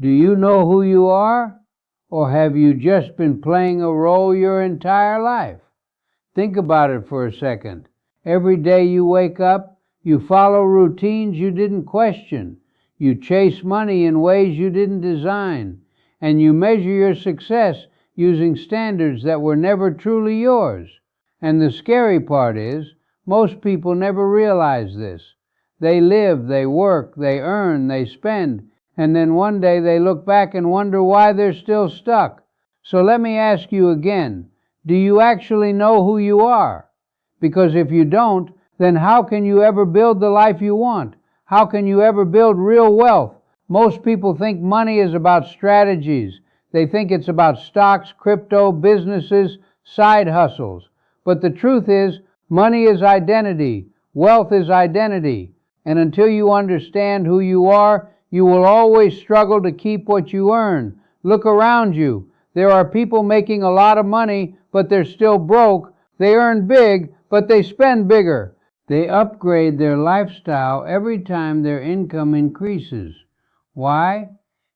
Do you know who you are? Or have you just been playing a role your entire life? Think about it for a second. Every day you wake up, you follow routines you didn't question. You chase money in ways you didn't design. And you measure your success using standards that were never truly yours. And the scary part is, most people never realize this. They live, they work, they earn, they spend, and then one day they look back and wonder why they're still stuck. So let me ask you again, do you actually know who you are? Because if you don't, then how can you ever build the life you want? How can you ever build real wealth? Most people think money is about strategies. They think it's about stocks, crypto, businesses, side hustles. But the truth is, money is identity. Wealth is identity. And until you understand who you are, you will always struggle to keep what you earn. Look around you. There are people making a lot of money, but they're still broke. They earn big, but they spend bigger. They upgrade their lifestyle every time their income increases. Why?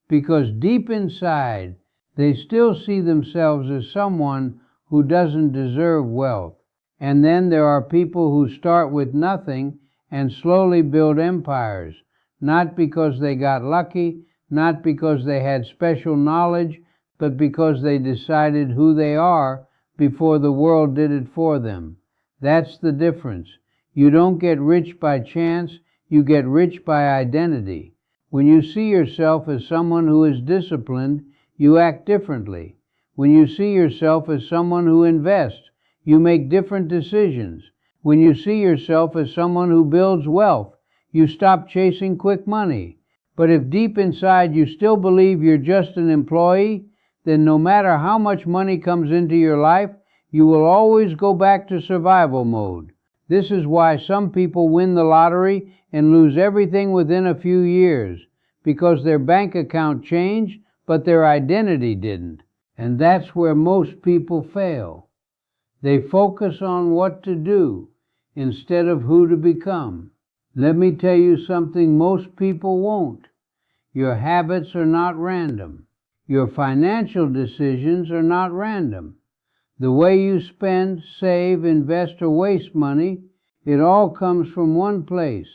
Because deep inside, they still see themselves as someone who doesn't deserve wealth. And then there are people who start with nothing and slowly build empires, not because they got lucky, not because they had special knowledge, but because they decided who they are before the world did it for them. That's the difference. You don't get rich by chance, you get rich by identity. When you see yourself as someone who is disciplined, you act differently. When you see yourself as someone who invests, you make different decisions. When you see yourself as someone who builds wealth, you stop chasing quick money. But if deep inside you still believe you're just an employee, then no matter how much money comes into your life, you will always go back to survival mode. This is why some people win the lottery and lose everything within a few years, because their bank account changed, but their identity didn't. And that's where most people fail. They focus on what to do instead of who to become. Let me tell you something most people won't. Your habits are not random. Your financial decisions are not random. The way you spend, save, invest, or waste money, it all comes from one place,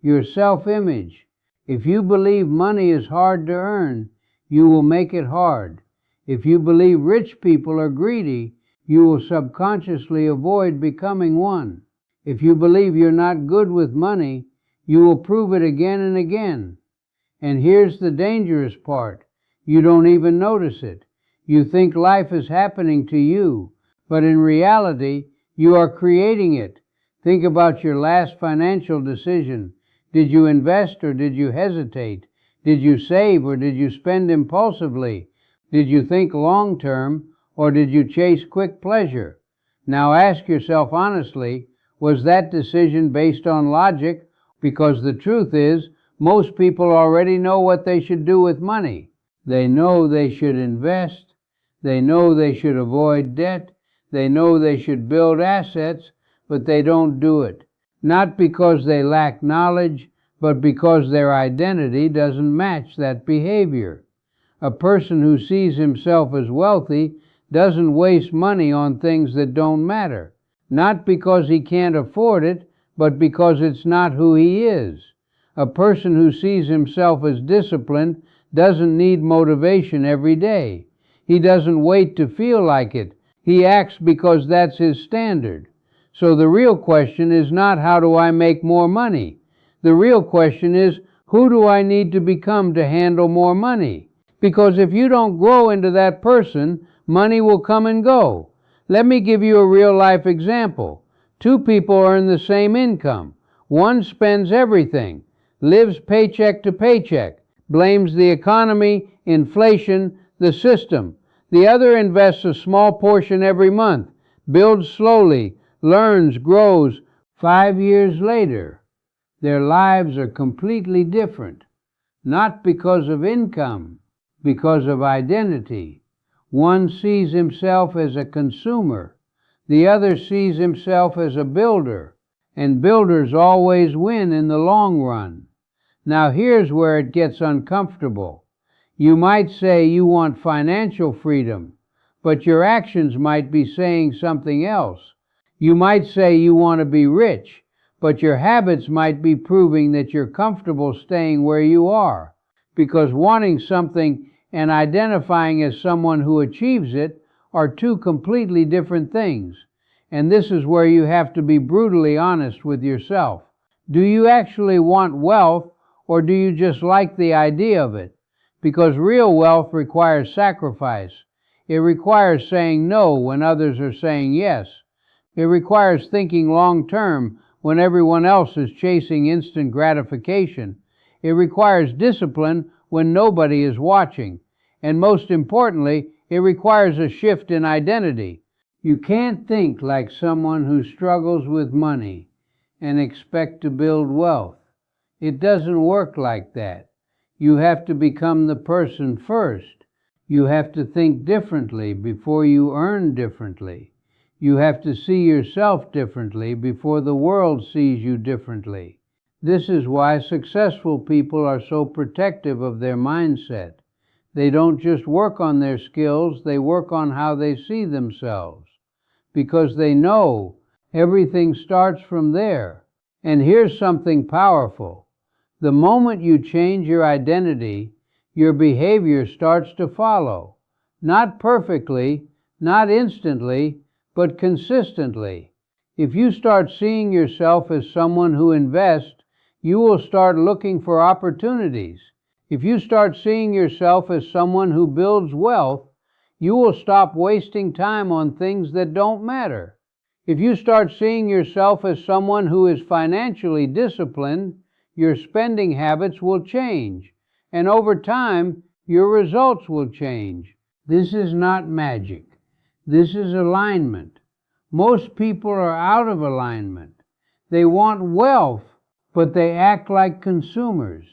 your self-image. If you believe money is hard to earn, you will make it hard. If you believe rich people are greedy, you will subconsciously avoid becoming one. If you believe you're not good with money, you will prove it again and again. And here's the dangerous part. You don't even notice it. You think life is happening to you, but in reality, you are creating it. Think about your last financial decision. Did you invest or did you hesitate? Did you save or did you spend impulsively? Did you think long term or did you chase quick pleasure? Now ask yourself honestly, was that decision based on logic? Because the truth is, most people already know what they should do with money. They know they should invest. They know they should avoid debt. They know they should build assets, but they don't do it. Not because they lack knowledge, but because their identity doesn't match that behavior. A person who sees himself as wealthy doesn't waste money on things that don't matter. Not because he can't afford it, but because it's not who he is. A person who sees himself as disciplined doesn't need motivation every day. He doesn't wait to feel like it. He acts because that's his standard. So the real question is not how do I make more money? The real question is who do I need to become to handle more money? Because if you don't grow into that person, money will come and go. Let me give you a real life example. Two people earn the same income. One spends everything, lives paycheck to paycheck, blames the economy, inflation, the system. The other invests a small portion every month, builds slowly, learns, grows. 5 years later, their lives are completely different. Not because of income, because of identity. One sees himself as a consumer. The other sees himself as a builder. And builders always win in the long run. Now here's where it gets uncomfortable. You might say you want financial freedom, but your actions might be saying something else. You might say you want to be rich, but your habits might be proving that you're comfortable staying where you are, because wanting something and identifying as someone who achieves it are two completely different things. And this is where you have to be brutally honest with yourself. Do you actually want wealth, or do you just like the idea of it? Because real wealth requires sacrifice. It requires saying no when others are saying yes. It requires thinking long term when everyone else is chasing instant gratification. It requires discipline when nobody is watching. And most importantly, it requires a shift in identity. You can't think like someone who struggles with money and expect to build wealth. It doesn't work like that. You have to become the person first. You have to think differently before you earn differently. You have to see yourself differently before the world sees you differently. This is why successful people are so protective of their mindset. They don't just work on their skills, they work on how they see themselves. Because they know everything starts from there. And here's something powerful. The moment you change your identity, your behavior starts to follow. Not perfectly, not instantly, but consistently. If you start seeing yourself as someone who invests, you will start looking for opportunities. If you start seeing yourself as someone who builds wealth, you will stop wasting time on things that don't matter. If you start seeing yourself as someone who is financially disciplined, your spending habits will change, and over time, your results will change. This is not magic. This is alignment. Most people are out of alignment. They want wealth, but they act like consumers.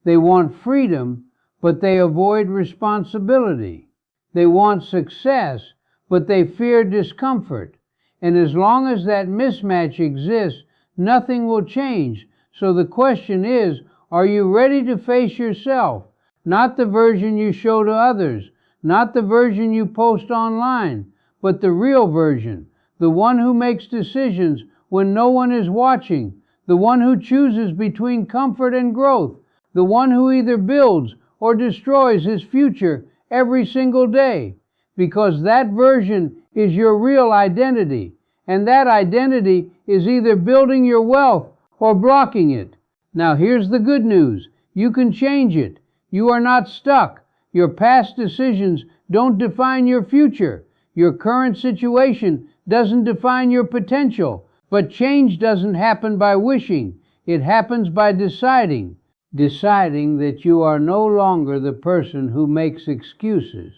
They want freedom, but they avoid responsibility. They want success, but they fear discomfort. And as long as that mismatch exists, nothing will change. So the question is, are you ready to face yourself? Not the version you show to others, not the version you post online, but the real version, the one who makes decisions when no one is watching, the one who chooses between comfort and growth, the one who either builds or destroys his future every single day, because that version is your real identity, and that identity is either building your wealth or blocking it. Now here's the good news. You can change it. You are not stuck. Your past decisions don't define your future. Your current situation doesn't define your potential. But change doesn't happen by wishing. It happens by deciding. Deciding that you are no longer the person who makes excuses.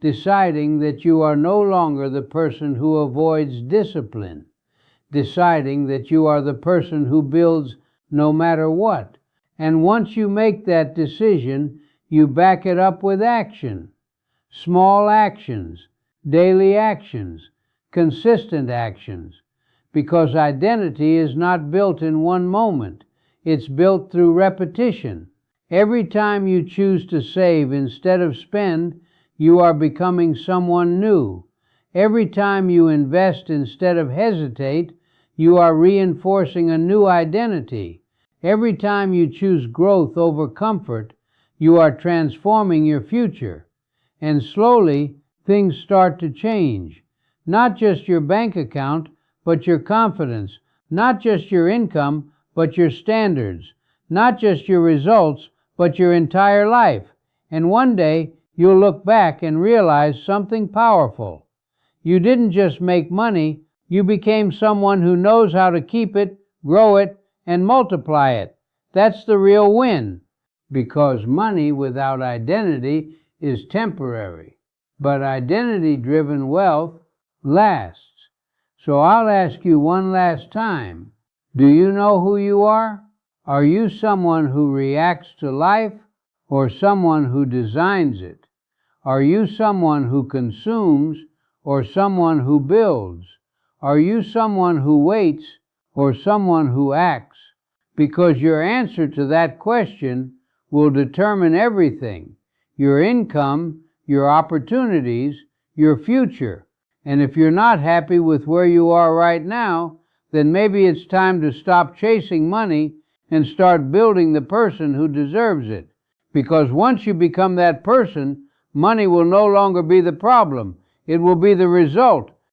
Deciding that you are no longer the person who avoids discipline. Deciding that you are the person who builds no matter what. And once you make that decision, you back it up with action. Small actions, daily actions, consistent actions. Because identity is not built in one moment. It's built through repetition. Every time you choose to save instead of spend, you are becoming someone new. Every time you invest instead of hesitate, you are reinforcing a new identity. Every time you choose growth over comfort, you are transforming your future. And slowly, things start to change. Not just your bank account, but your confidence. Not just your income, but your standards. Not just your results, but your entire life. And one day, you'll look back and realize something powerful. You didn't just make money, you became someone who knows how to keep it, grow it, and multiply it. That's the real win. Because money without identity is temporary. But identity-driven wealth lasts. So I'll ask you one last time. Do you know who you are? Are you someone who reacts to life or someone who designs it? Are you someone who consumes or someone who builds? Are you someone who waits or someone who acts? Because your answer to that question will determine everything. your income, your opportunities, your future. And if you're not happy with where you are right now, then maybe it's time to stop chasing money and start building the person who deserves it. Because once you become that person, money will no longer be the problem. It will be the result